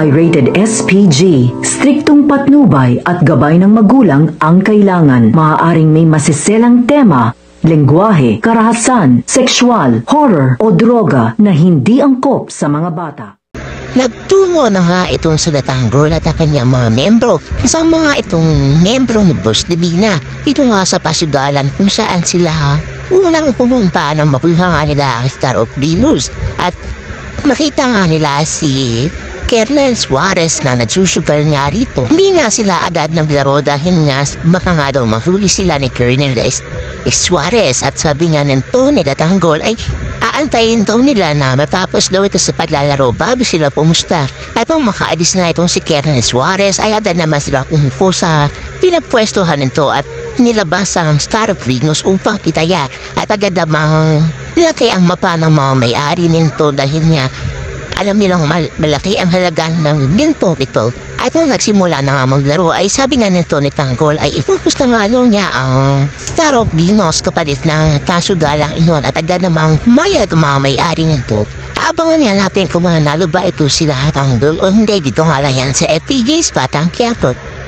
ay rated SPG. Striktong patnubay at gabay ng magulang ang kailangan. Maaaring may masiselang tema, lengguwahe, karahasan, sexual, horror o droga na hindi angkop sa mga bata. Nagtungo na nga itong Sulatang Girl at ang kanyang mga membro. Isang mga itong membro ni Boss Divina. Ito nga sa pasyudalan kung saan sila unang pumunta ng mapuha nga nila ang Star of Venus. At makita nga nila si Kernel Suarez na nagsusugal nga rito. Hindi nga sila agad naglaro dahil nga baka nga daw mahuli sila ni Kernel Suarez. At sabi nga nito ni Datanggol ay aantayin daw nila na matapos daw ito sa paglalaro bago sila pumusta. At nung makaalis na itong si Kernel Suarez ay agad naman sila kumupo sa pinapwestuhan nito at nilabas ang Star of Venus upang itaya. At agad namang nilaki ang mapa ng mga may-ari nito dahil nga alam nilang malaki ang halaga ng ginto ito. At nung nagsimula na nga maglaro ay sabi nga nito ni Tanggol ay ipupusta nga niya ang Star of Venus kapalit ng kasugalang iyon at agad namang mayag mga may-ari nito. Abangan nga natin kung manalo ba ito sila Tanggol o hindi. Dito nga lang yan sa FPG's Batang Quiapo.